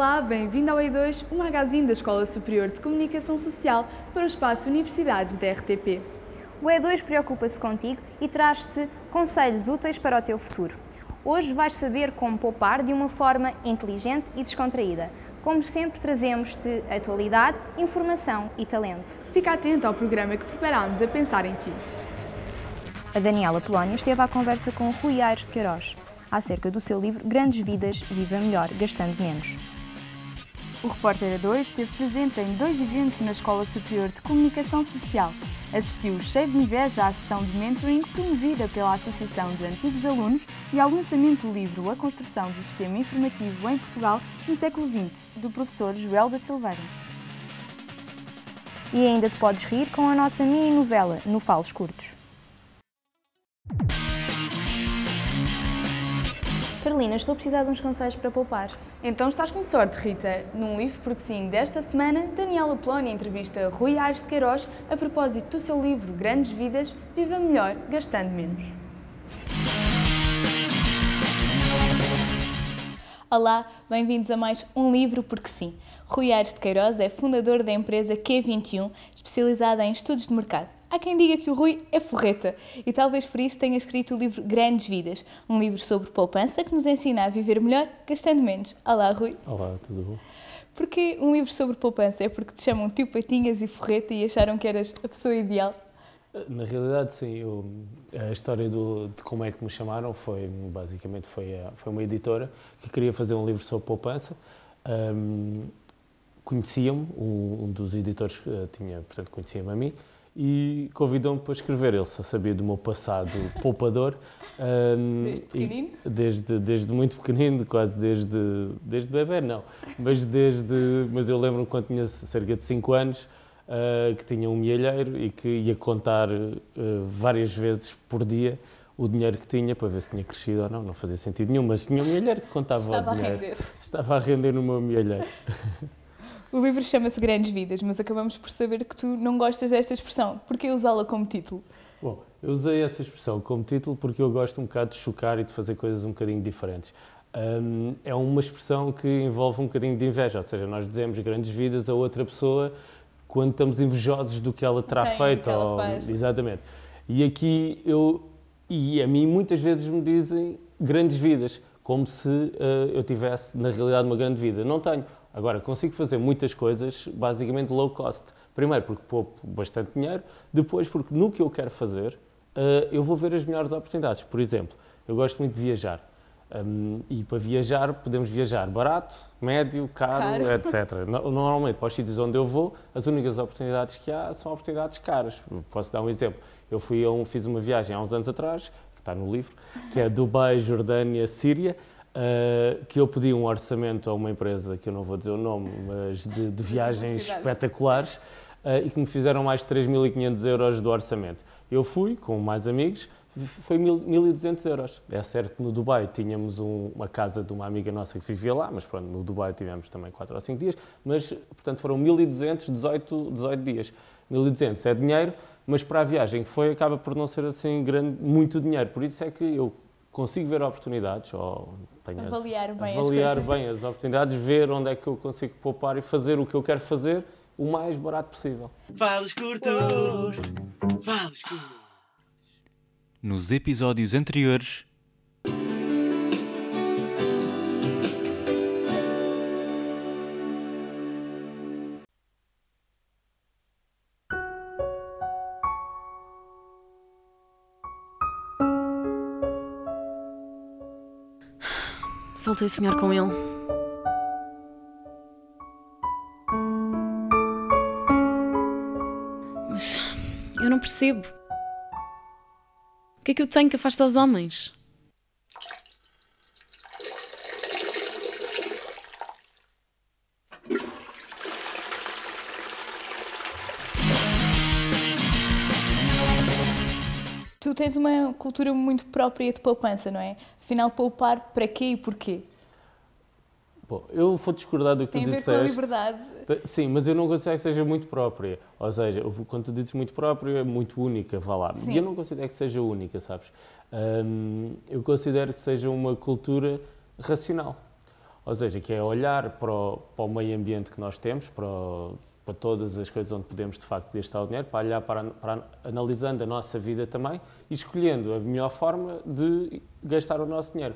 Olá, bem-vindo ao E2, o magazine da Escola Superior de Comunicação Social para o espaço Universidades da RTP. O E2 preocupa-se contigo e traz-te conselhos úteis para o teu futuro. Hoje vais saber como poupar de uma forma inteligente e descontraída. Como sempre, trazemos-te atualidade, informação e talento. Fica atento ao programa que preparámos a pensar em ti. A Daniela Polónio esteve à conversa com o Rui Aires de Queiroz acerca do seu livro Grandes Vidas, Viva Melhor, Gastando Menos. O repórter E2 esteve presente em 2 eventos na Escola Superior de Comunicação Social. Assistiu cheio de inveja à sessão de mentoring promovida pela Associação de Antigos Alunos e ao lançamento do livro A Construção do Sistema Informativo em Portugal no século XX, do professor Joel da Silveira. E ainda te podes rir com a nossa mini-novela No Falos Curtos. Carolina, estou a precisar de uns conselhos para poupar. Então estás com sorte, Rita. Num livro Porque Sim desta semana, Daniela Polónio entrevista Rui Aires de Queiroz a propósito do seu livro Grandes Vidas, Viva Melhor, Gastando Menos. Olá, bem-vindos a mais um livro Porque Sim. Rui Aires de Queiroz é fundador da empresa Q21, especializada em estudos de mercado. Há quem diga que o Rui é forreta e talvez por isso tenha escrito o livro Grandes Vidas, um livro sobre poupança que nos ensina a viver melhor, gastando menos. Olá, Rui. Olá, tudo bom? Porquê um livro sobre poupança? É porque te chamam tio Patinhas e forreta e acharam que eras a pessoa ideal? Na realidade, sim. A história de como é que me chamaram foi, basicamente, foi uma editora que queria fazer um livro sobre poupança. Conhecia-me, um dos editores portanto, conhecia-me a mim, e convidou-me para escrever. Ele só sabia do meu passado poupador. Desde pequenino? Desde muito pequenino, quase desde bebê, não. Mas eu lembro-me quando tinha cerca de 5 anos, que tinha um mielheiro e que ia contar várias vezes por dia o dinheiro que tinha para ver se tinha crescido ou não. Não fazia sentido nenhum, mas tinha um mielheiro que contava o dinheiro. Estava a render no meu mielheiro. O livro chama-se Grandes Vidas, mas acabamos por saber que tu não gostas desta expressão. Porquê usá-la como título? Bom, eu usei essa expressão como título porque eu gosto um bocado de chocar e de fazer coisas um bocadinho diferentes. É uma expressão que envolve um bocadinho de inveja, ou seja, nós dizemos grandes vidas a outra pessoa quando estamos invejosos do que ela terá feito. Exatamente. E aqui e a mim muitas vezes me dizem grandes vidas, como se eu tivesse na realidade uma grande vida. Não tenho. Agora, consigo fazer muitas coisas basicamente low cost. Primeiro porque poupo bastante dinheiro, depois porque no que eu quero fazer eu vou ver as melhores oportunidades. Por exemplo, eu gosto muito de viajar. E para viajar, podemos viajar barato, médio, caro, etc. Normalmente, para os sítios onde eu vou, as únicas oportunidades que há são oportunidades caras. Posso dar um exemplo. Eu fiz uma viagem há uns anos atrás, que está no livro, que é Dubai, Jordânia, Síria, que eu pedi um orçamento a uma empresa, que eu não vou dizer o nome, mas de viagens espetaculares, e que me fizeram mais de 3.500 euros do orçamento. Eu fui, com mais amigos, foi 1.200 euros. É certo que no Dubai tínhamos uma casa de uma amiga nossa que vivia lá, mas pronto, no Dubai tivemos também 4 ou 5 dias, mas portanto foram 1.200, 18 dias. 1.200 é dinheiro, mas para a viagem que foi acaba por não ser assim muito dinheiro. Por isso é que eu consigo ver oportunidades, avaliar bem as oportunidades, ver onde é que eu consigo poupar e fazer o que eu quero fazer o mais barato possível. Falos curtos. Falos curtos. Nos episódios anteriores. Voltei a sonhar com ele. Mas eu não percebo. O que é que eu tenho que afasta os homens? Tu tens uma cultura muito própria de poupança, não é? Afinal, poupar para quê e porquê? Bom, eu vou discordar do que tu disseste. Tem a ver com a liberdade. Sim, mas eu não considero que seja muito própria. Ou seja, quando tu dizes muito própria, é muito única, vá lá. Sim. E eu não considero que seja única, sabes? Eu considero que seja uma cultura racional. Ou seja, que é olhar para o meio ambiente que nós temos, para todas as coisas onde podemos, de facto, gastar o dinheiro, para olhar analisando a nossa vida também e escolhendo a melhor forma de gastar o nosso dinheiro.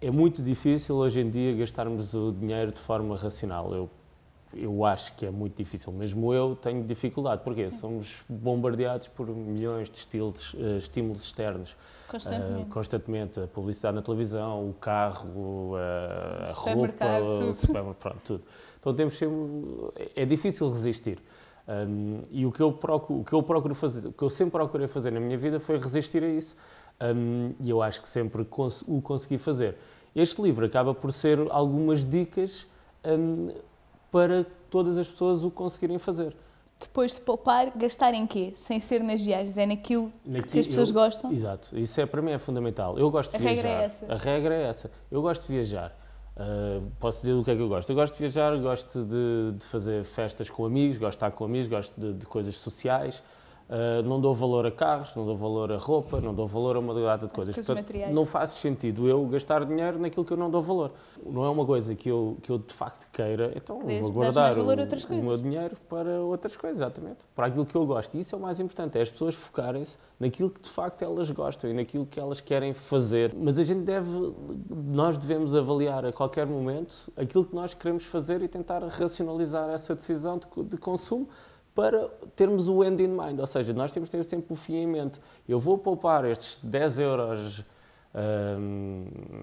É muito difícil hoje em dia gastarmos o dinheiro de forma racional. Eu acho que é muito difícil, mesmo eu tenho dificuldade. Porquê? Somos bombardeados por milhões de estímulos externos. Constantemente. A publicidade na televisão, o carro, a roupa, o supermercado, pronto, tudo. Então é difícil resistir. E o que eu procuro fazer, o que eu sempre procurei fazer na minha vida foi resistir a isso. E eu acho que sempre o consegui fazer. Este livro acaba por ser algumas dicas para todas as pessoas o conseguirem fazer. Depois de poupar, gastar em quê? Sem ser nas viagens, é naquilo que as pessoas gostam? Exato, isso para mim é fundamental. Eu gosto de viajar. A regra é essa? A regra é essa. Eu gosto de viajar. Posso dizer do que é que eu gosto. Eu gosto de viajar, gosto de fazer festas com amigos, gosto de estar com amigos, gosto de coisas sociais. Não dou valor a carros, não dou valor a roupa, não dou valor a uma data de coisas. Portanto, materiais. Não faz sentido eu gastar dinheiro naquilo que eu não dou valor. Não é uma coisa que eu de facto queira, então vou guardar o meu dinheiro para outras coisas, exatamente. Para aquilo que eu gosto. E isso é o mais importante, é as pessoas focarem-se naquilo que de facto elas gostam e naquilo que elas querem fazer. Mas nós devemos avaliar a qualquer momento aquilo que nós queremos fazer e tentar racionalizar essa decisão de consumo, para termos o end in mind, ou seja, nós temos que ter sempre o fim em mente. Eu vou poupar estes 10 euros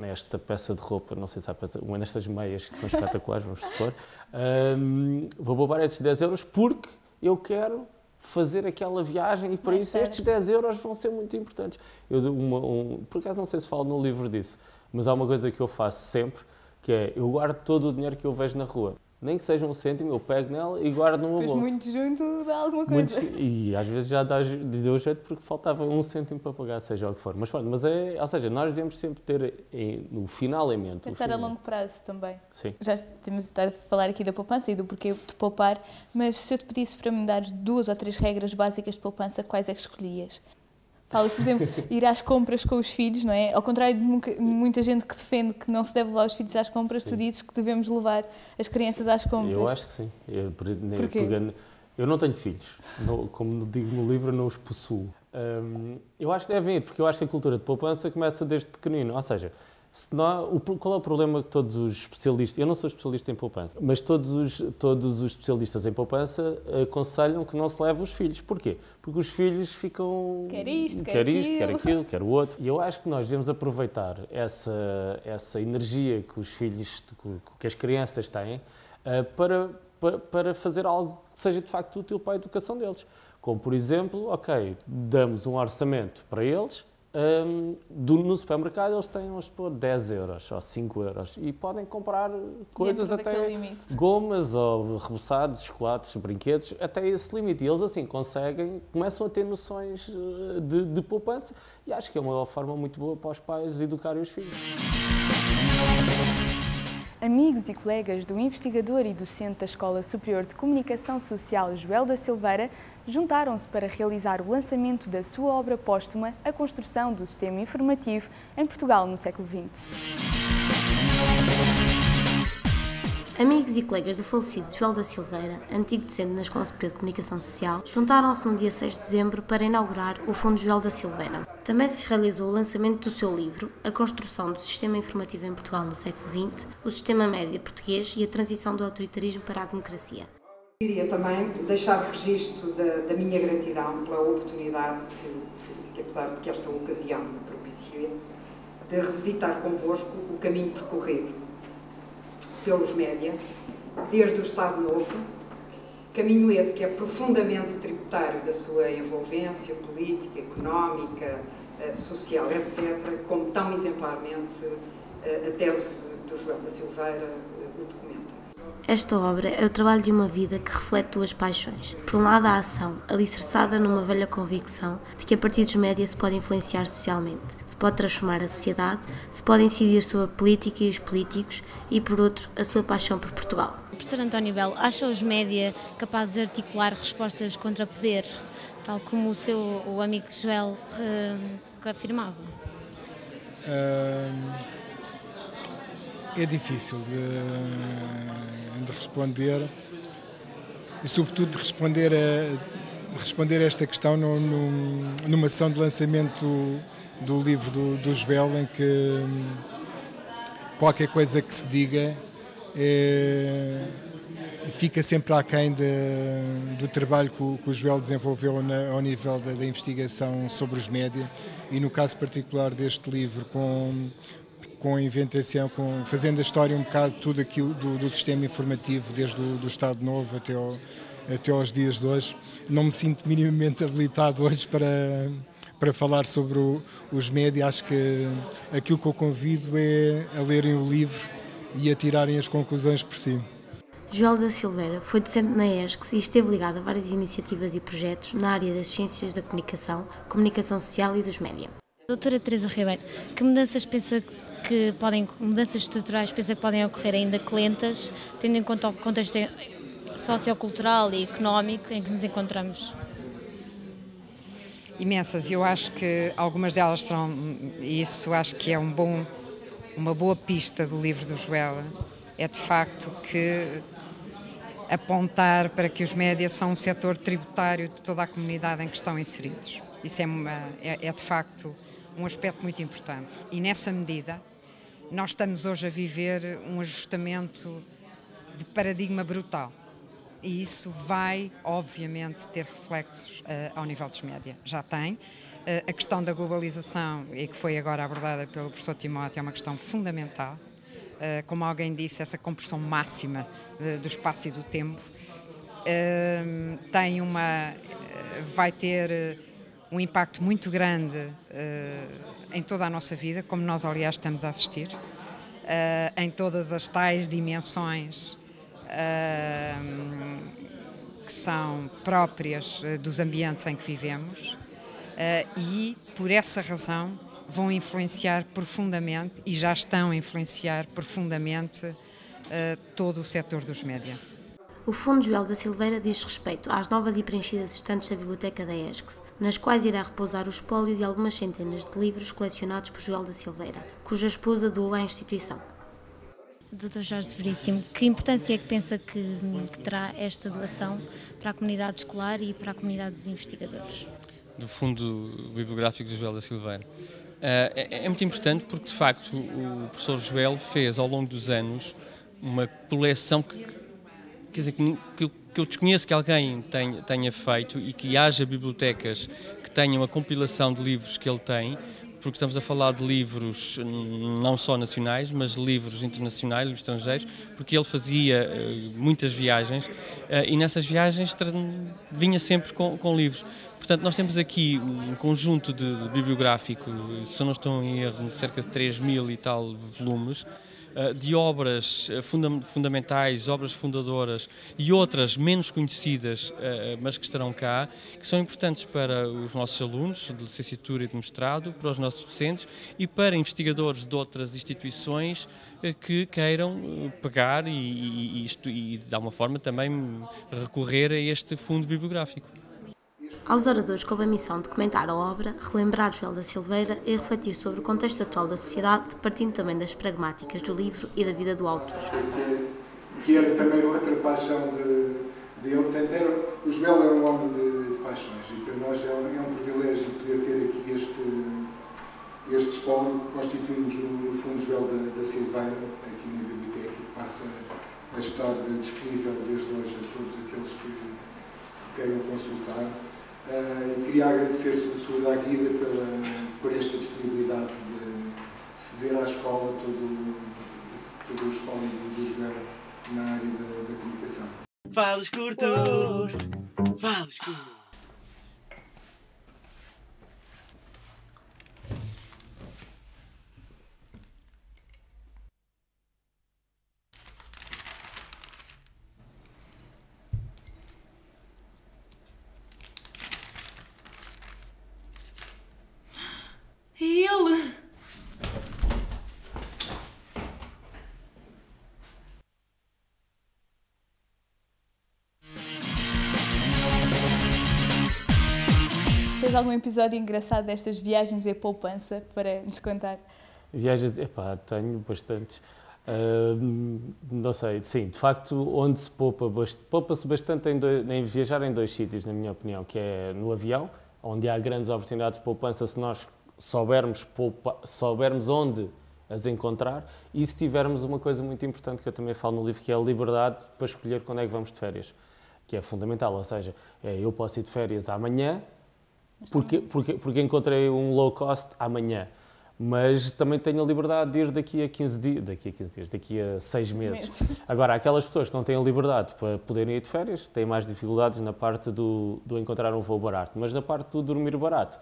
nesta peça de roupa, não sei se há uma destas meias que são espetaculares, vamos supor, vou poupar estes 10 euros porque eu quero fazer aquela viagem e para isso estes 10 euros vão ser muito importantes. Por acaso não sei se falo no livro disso, mas há uma coisa que eu faço sempre, que é, eu guardo todo o dinheiro que eu vejo na rua. Nem que seja 1 cêntimo, eu pego nela e guardo no meu bolso. Muito junto de alguma coisa. E às vezes já deu jeito porque faltava 1 cêntimo para pagar, seja o que for. Mas pronto, ou seja, nós devemos sempre ter no final em mente. Pensar a longo prazo também. Sim. Já temos estado a falar aqui da poupança e do porquê de poupar, mas se eu te pedisse para me dar 2 ou 3 regras básicas de poupança, quais é que escolhias? Falas, por exemplo, ir às compras com os filhos, não é? Ao contrário de muita gente que defende que não se deve levar os filhos às compras, sim. Tu dizes que devemos levar as crianças às compras. Eu acho que sim. Porquê? Eu não tenho filhos. Como digo no livro, não os possuo. Eu acho que devem ir, porque eu acho que a cultura de poupança começa desde pequenino. Ou seja, qual é o problema que todos os especialistas, eu não sou especialista em poupança, mas todos os especialistas em poupança aconselham que não se leve os filhos. Porquê? Porque os filhos ficam... Quer isto, quer aquilo, quer o outro. E eu acho que nós devemos aproveitar essa energia que os filhos, que as crianças têm, para fazer algo que seja de facto útil para a educação deles. Como, por exemplo, damos um orçamento para eles. No supermercado eles têm, vamos supor, 10 euros ou 5 euros e podem comprar coisas até gomas ou reboçados, chocolates, brinquedos, até esse limite. E eles assim começam a ter noções de poupança e acho que é uma forma muito boa para os pais educarem os filhos. Amigos e colegas do investigador e docente da Escola Superior de Comunicação Social Joel da Silveira juntaram-se para realizar o lançamento da sua obra póstuma, A Construção do Sistema Informativo em Portugal no século XX. Amigos e colegas do falecido Joel da Silveira, antigo docente na Escola Superior de Comunicação Social, juntaram-se no dia 6 de dezembro para inaugurar o Fundo Joel da Silveira. Também se realizou o lançamento do seu livro, A Construção do Sistema Informativo em Portugal no século XX, o Sistema Média Português e a Transição do Autoritarismo para a Democracia. Queria também deixar o registro da minha gratidão pela oportunidade que apesar de que esta ocasião me propicia, de revisitar convosco o caminho percorrido pelos média, desde o Estado Novo, caminho esse que é profundamente tributário da sua envolvência política, económica, social, etc., como tão exemplarmente a tese do Joel da Silveira o documenta. Esta obra é o trabalho de uma vida que reflete 2 paixões. Por um lado, a ação, alicerçada numa velha convicção de que a partir dos média se pode influenciar socialmente, se pode transformar a sociedade, se pode incidir sobre a política e os políticos e, por outro, a sua paixão por Portugal. Professor António Belo, acha os média capazes de articular respostas contra poder, tal como o amigo Joel afirmava? é difícil de responder e, sobretudo, de responder a esta questão numa sessão de lançamento do livro do Joel, em que qualquer coisa que se diga fica sempre aquém do trabalho que o Joel desenvolveu ao nível da investigação sobre os média, e no caso particular deste livro, com a inventação, fazendo a história um bocado tudo aquilo do sistema informativo, desde o Estado Novo até aos dias de hoje. Não me sinto minimamente habilitado hoje para falar sobre os média. Acho que aquilo que eu convido é a lerem o livro e a tirarem as conclusões por si. Joel da Silveira foi docente na ESCS e esteve ligado a várias iniciativas e projetos na área das ciências da comunicação social e dos média. Doutora Teresa Ribeiro, que mudanças mudanças estruturais pensa que podem ocorrer ainda que lentas, tendo em conta o contexto sociocultural e económico em que nos encontramos? Imensas. Eu acho que algumas delas serão, e isso acho que é uma boa pista do livro do Joel, é de facto que apontar para que os médias são um setor tributário de toda a comunidade em que estão inseridos. Isso é de facto um aspecto muito importante. E nessa medida, nós estamos hoje a viver um ajustamento de paradigma brutal. E isso vai, obviamente, ter reflexos ao nível dos média. Já tem. A questão da globalização, e que foi agora abordada pelo professor Timóteo, é uma questão fundamental. Como alguém disse, essa compressão máxima do espaço e do tempo vai ter um impacto muito grande em toda a nossa vida, como nós, aliás, estamos a assistir, em todas as tais dimensões que são próprias dos ambientes em que vivemos, e, por essa razão, vão influenciar profundamente, e já estão a influenciar profundamente, todo o setor dos média. O Fundo Joel da Silveira diz respeito às novas e preenchidas estantes da Biblioteca da ESCS, nas quais irá repousar o espólio de algumas centenas de livros colecionados por Joel da Silveira, cuja esposa doou à instituição. Dr. Jorge Veríssimo, que importância é que pensa que terá esta doação para a comunidade escolar e para a comunidade dos investigadores? Do Fundo Bibliográfico de Joel da Silveira. É muito importante porque, de facto, o professor Joel fez, ao longo dos anos, uma coleção que eu desconheço que alguém tenha feito, e que haja bibliotecas que tenham a compilação de livros que ele tem, porque estamos a falar de livros não só nacionais, mas livros internacionais, livros estrangeiros, porque ele fazia muitas viagens e nessas viagens vinha sempre com livros. Portanto, nós temos aqui um conjunto de bibliográfico, se eu não estou em erro, de cerca de 3.000 e tal volumes, de obras fundamentais, obras fundadoras e outras menos conhecidas, mas que estarão cá, que são importantes para os nossos alunos de licenciatura e de mestrado, para os nossos docentes e para investigadores de outras instituições que queiram pegar e de alguma forma também recorrer a este fundo bibliográfico. Aos oradores coube a missão de comentar a obra, relembrar Joel da Silveira e refletir sobre o contexto atual da sociedade, partindo também das pragmáticas do livro e da vida do autor. Que era também outra paixão dele. Portanto, o Joel é um homem de paixões, e para nós é um privilégio poder ter aqui este espólio que constituímos no Fundo Joel da Silveira, aqui na biblioteca, que passa a estar disponível desde hoje a todos aqueles que queiram consultar. Queria agradecer sobretudo à Guida por esta disponibilidade de ceder à escola todo o espólio do Joel na área da comunicação. Falas curtos, falas curtos. Ele! Tens algum episódio engraçado destas viagens e poupança para nos contar? Viagens, tenho bastantes. Não sei, sim, de facto, onde se poupa-se bastante em viajar em 2 sítios, na minha opinião, que é no avião, onde há grandes oportunidades de poupança se nós soubermos onde as encontrar, e se tivermos uma coisa muito importante que eu também falo no livro, que é a liberdade para escolher quando é que vamos de férias, que é fundamental, ou seja, eu posso ir de férias amanhã, porque encontrei um low cost amanhã, mas também tenho a liberdade de ir daqui a 15 dias, daqui a 6 meses. Agora, aquelas pessoas que não têm a liberdade para poderem ir de férias, têm mais dificuldades na parte do encontrar um voo barato, mas na parte do dormir barato,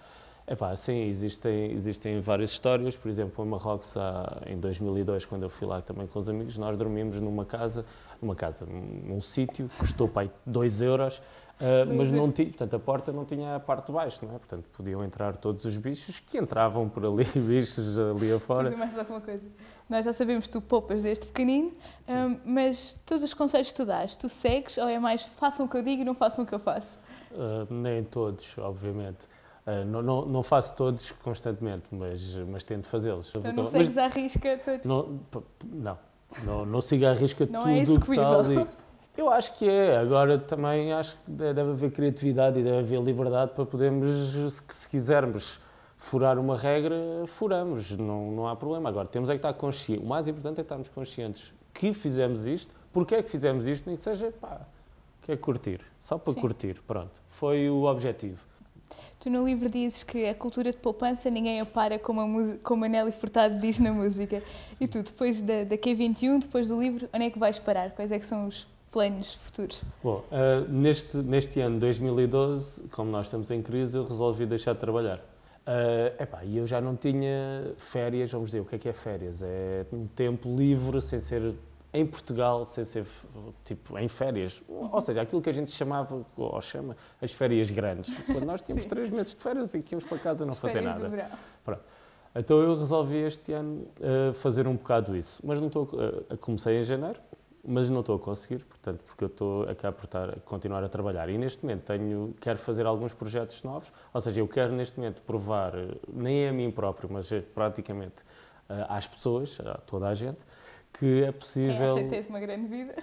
sim, existem várias histórias. Por exemplo, em Marrocos, em 2002, quando eu fui lá também com os amigos, nós dormimos num sítio, custou para aí 2 euros, mas não tinha, portanto, a porta não tinha a parte de baixo, não é? Portanto, podiam entrar todos os bichos que entravam por ali, bichos ali afora. Tudo mais alguma coisa. Nós já sabemos que tu poupas desde pequenino, mas todos os conselhos que tu dás, tu segues ou é mais façam o que eu digo e não façam o que eu faço? Nem todos, obviamente. Não faço todos constantemente, mas tento fazê-los. Então não segues à risca todos? Não sigo à risca não tudo é o que está ali. Eu acho que é. Agora também acho que deve haver criatividade e deve haver liberdade para podermos, se quisermos furar uma regra, furamos, não há problema. Agora temos é que estar conscientes. O mais importante é estarmos conscientes que fizemos isto, porque é que fizemos isto, nem que seja, que é curtir, só para curtir, pronto. Foi o objetivo. Tu no livro dizes que a cultura de poupança ninguém a para, como a Nelly Furtado diz na música. E tu, depois da Q21, depois do livro, onde é que vais parar? Quais é que são os planos futuros? Bom, neste ano, 2012, como nós estamos em crise, eu resolvi deixar de trabalhar. E eu já não tinha férias, vamos dizer, o que é férias? É um tempo livre, sem ser em Portugal, sem ser tipo em férias, ou seja, aquilo que a gente chama as férias grandes, quando nós tínhamos 3 meses de férias e que íamos para casa não fazer nada. Pronto. Então eu resolvi este ano fazer um bocado isso, mas não estou, comecei em janeiro, mas não estou a conseguir, portanto, porque eu estou a continuar a trabalhar e neste momento quero fazer alguns projetos novos, ou seja, eu quero neste momento provar, nem a mim próprio, mas praticamente às pessoas, a toda a gente, que é possível... Quem acha que tens uma grande vida?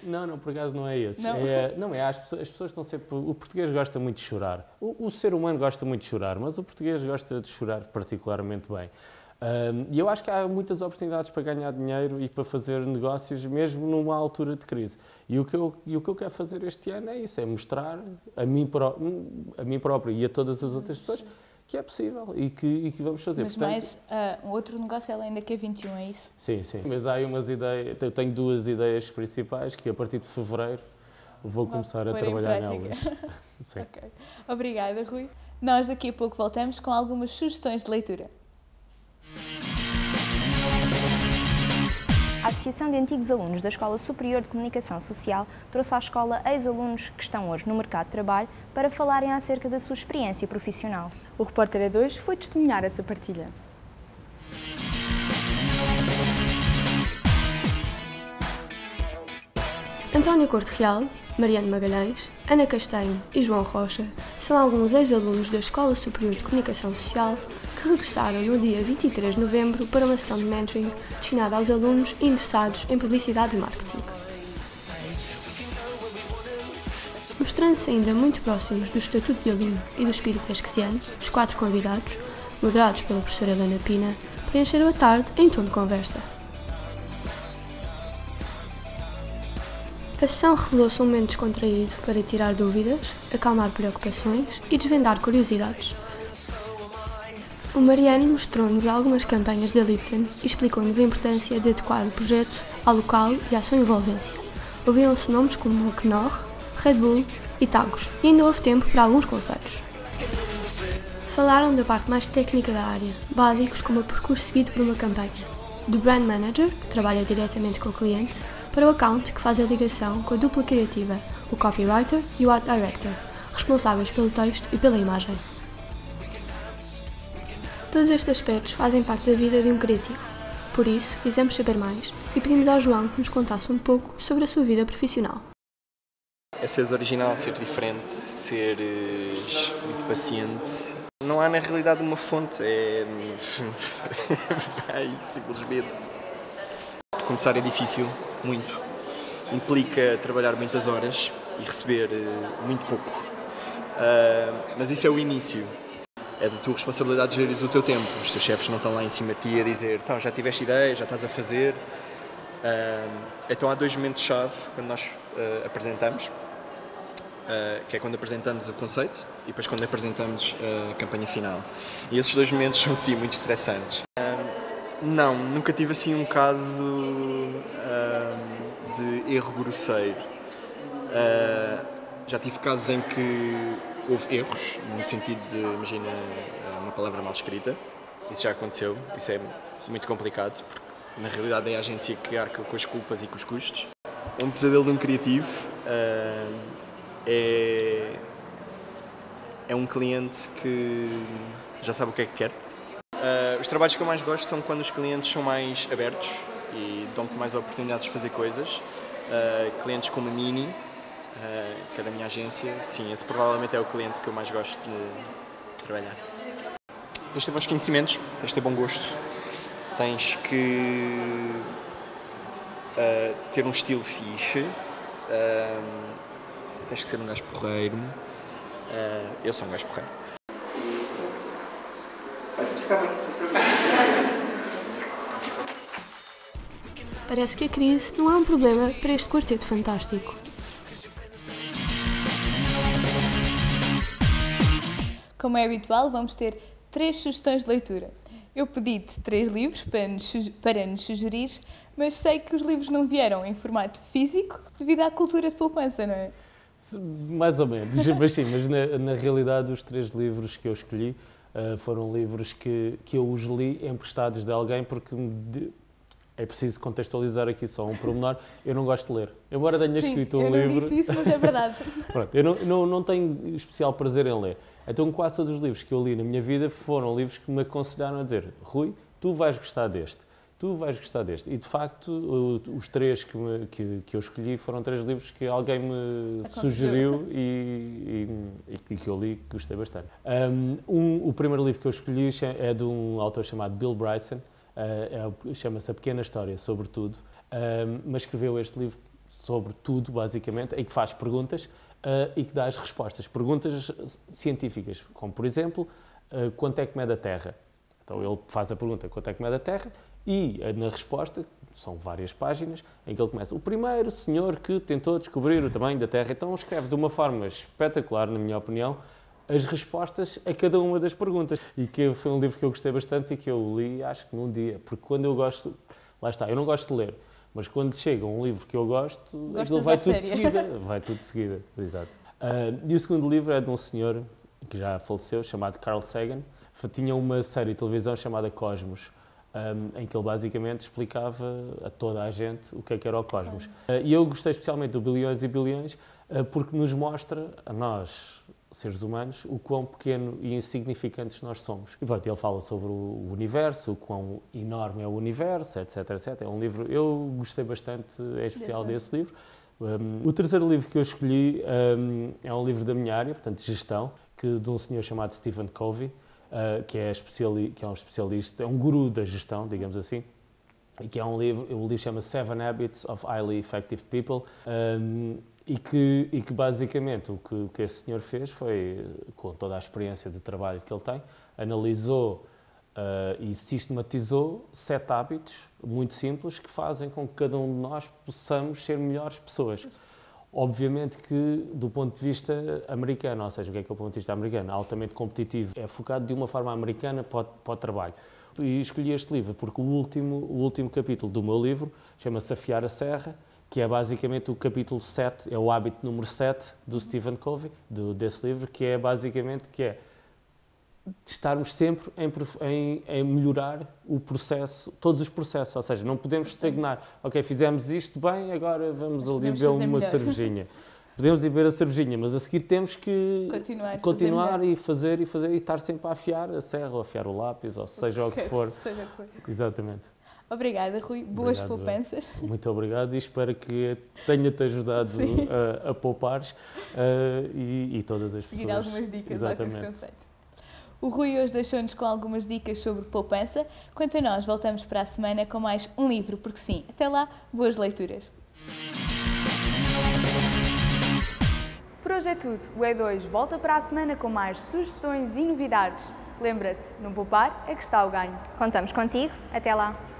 Não, por acaso não é esse. Não? As pessoas estão sempre... O português gosta muito de chorar. O ser humano gosta muito de chorar, mas o português gosta de chorar particularmente bem. E eu acho que há muitas oportunidades para ganhar dinheiro e para fazer negócios, mesmo numa altura de crise. E o que eu quero fazer este ano é isso, é mostrar a mim próprio e a todas as outras pessoas que é possível e que vamos fazer. Mas mais um outro negócio além da Q21, é isso? Sim. Mas há aí umas ideias, eu tenho 2 ideias principais que a partir de fevereiro vou começar a trabalhar nelas. Sim. Okay. Obrigada, Rui. Nós daqui a pouco voltamos com algumas sugestões de leitura. A Associação de Antigos Alunos da Escola Superior de Comunicação Social trouxe à escola ex-alunos que estão hoje no mercado de trabalho para falarem acerca da sua experiência profissional. O repórter A2 foi testemunhar essa partilha. António Corte Real, Mariano Magalhães, Ana Castanho e João Rocha são alguns ex-alunos da Escola Superior de Comunicação Social que regressaram no dia 23 de novembro para uma sessão de mentoring destinada aos alunos interessados em publicidade e marketing. Mostrando-se ainda muito próximos do estatuto de aluno e do espírito esqueciano, os 4 convidados, moderados pela professora Helena Pina, preencheram a tarde em tom de conversa. A sessão revelou-se um momento descontraído para tirar dúvidas, acalmar preocupações e desvendar curiosidades. O Mariano mostrou-nos algumas campanhas da Lipton e explicou-nos a importância de adequar o projeto ao local e à sua envolvência. Ouviram-se nomes como o Knorr, Red Bull e Tagus, e ainda houve tempo para alguns conselhos. Falaram da parte mais técnica da área, básicos como o percurso seguido por uma campanha, do Brand Manager, que trabalha diretamente com o cliente, para o account, que faz a ligação com a dupla criativa, o Copywriter e o Art Director, responsáveis pelo texto e pela imagem. Todos estes aspectos fazem parte da vida de um criativo. Por isso, quisemos saber mais e pedimos ao João que nos contasse um pouco sobre a sua vida profissional. É seres original, ser diferente, seres muito paciente. Não há na realidade uma fonte, é simplesmente começar é difícil, muito. Implica trabalhar muitas horas e receber muito pouco. Mas isso é o início. É da tua responsabilidade gerir o teu tempo. Os teus chefes não estão lá em cima de ti a dizer então, já tiveste ideia, já estás a fazer. Então há 2 momentos-chave quando nós apresentamos, que é quando apresentamos o conceito e depois quando apresentamos a campanha final. E esses 2 momentos são sim muito estressantes. Não, nunca tive assim um caso de erro grosseiro. Já tive casos em que houve erros, no sentido de, imagina, uma palavra mal escrita. Isso já aconteceu, isso é muito complicado, porque na realidade é a agência que arca com as culpas e com os custos. Um pesadelo de um criativo é um cliente que já sabe o que é que quer. Os trabalhos que eu mais gosto são quando os clientes são mais abertos e dão-me mais oportunidades de fazer coisas. Clientes como a Mini, que é da minha agência, sim, esse provavelmente é o cliente que eu mais gosto de trabalhar. Tens de ter bons conhecimentos, tens de ter bom gosto, tens que ter um estilo fixe, tens que ser um gajo porreiro. Eu sou um gajo porreiro. Parece que a crise não é um problema para este quarteto fantástico. Como é habitual, vamos ter 3 sugestões de leitura. Eu pedi-te 3 livros para nos sugerir, mas sei que os livros não vieram em formato físico devido à cultura de poupança, não é? Mais ou menos, mas sim, mas na realidade os 3 livros que eu escolhi foram livros que eu os li emprestados de alguém, porque é preciso contextualizar aqui só um pormenor. Eu não gosto de ler. Embora tenha escrito um livro... eu não disse isso, mas é verdade. Pronto, eu não tenho especial prazer em ler. Então quase todos os livros que eu li na minha vida foram livros que me aconselharam a dizer Rui, tu vais gostar deste, tu vais gostar deste. E de facto os 3 que eu escolhi foram 3 livros que alguém me sugeriu e que eu li, que gostei bastante. O primeiro livro que eu escolhi é de um autor chamado Bill Bryson. Chama-se A Pequena História sobre Tudo, mas escreveu este livro sobre tudo, basicamente, em que faz perguntas e que dá as respostas. Perguntas científicas, como, por exemplo, quanto é que mede a Terra? Então ele faz a pergunta, quanto é que mede a Terra? E na resposta, são várias páginas, em que ele começa, o primeiro senhor que tentou descobrir o tamanho da Terra. Então escreve de uma forma espetacular, na minha opinião, as respostas a cada uma das perguntas. E que foi um livro que eu gostei bastante e que eu li, acho que num dia. Porque quando eu gosto... Lá está, eu não gosto de ler. Mas quando chega um livro que eu gosto, aquilo vai tudo de seguida. Vai tudo de seguida, exato. E o segundo livro é de um senhor que já faleceu, chamado Carl Sagan. Tinha uma série de televisão chamada Cosmos, em que ele basicamente explicava a toda a gente o que era o Cosmos. E eu gostei especialmente do Bilhões e Bilhões, porque nos mostra, a nós, seres humanos, o quão pequeno e insignificantes nós somos. E pronto, ele fala sobre o universo, o quão enorme é o universo, etc, etc. É um livro, eu gostei bastante, em especial desse livro. O terceiro livro que eu escolhi é um livro da minha área, portanto, de gestão, de um senhor chamado Stephen Covey, que é um especialista, é um guru da gestão, digamos assim, e que é um livro, o livro chama Seven Habits of Highly Effective People, e que basicamente o que este senhor fez foi, com toda a experiência de trabalho que ele tem, analisou e sistematizou 7 hábitos muito simples que fazem com que cada um de nós possamos ser melhores pessoas. Obviamente que, do ponto de vista americano, ou seja, o que é o ponto de vista americano? Altamente competitivo, é focado de uma forma americana para o trabalho. E escolhi este livro porque o último capítulo do meu livro chama-se Afiar a Serra, que é basicamente o capítulo 7, é o hábito número 7 do Stephen Covey, desse livro, que é basicamente estarmos sempre em melhorar o processo, todos os processos, ou seja, não podemos estagnar. Ok, fizemos isto bem, agora vamos ali beber uma cervejinha. Podemos ir beber a cervejinha, mas a seguir temos que continuar e fazer e estar sempre a afiar a serra, ou afiar o lápis, ou seja o que for. Exatamente. Obrigada, Rui. Boas poupanças. Muito obrigado e espero que tenha-te ajudado a poupares e todas as pessoas. Seguir algumas dicas lá com os conselhos. O Rui hoje deixou-nos com algumas dicas sobre poupança. Quanto a nós, voltamos para a semana com mais um livro, porque sim, até lá, boas leituras. Por hoje é tudo. O E2 volta para a semana com mais sugestões e novidades. Lembra-te, no poupar é que está o ganho. Contamos contigo. Até lá.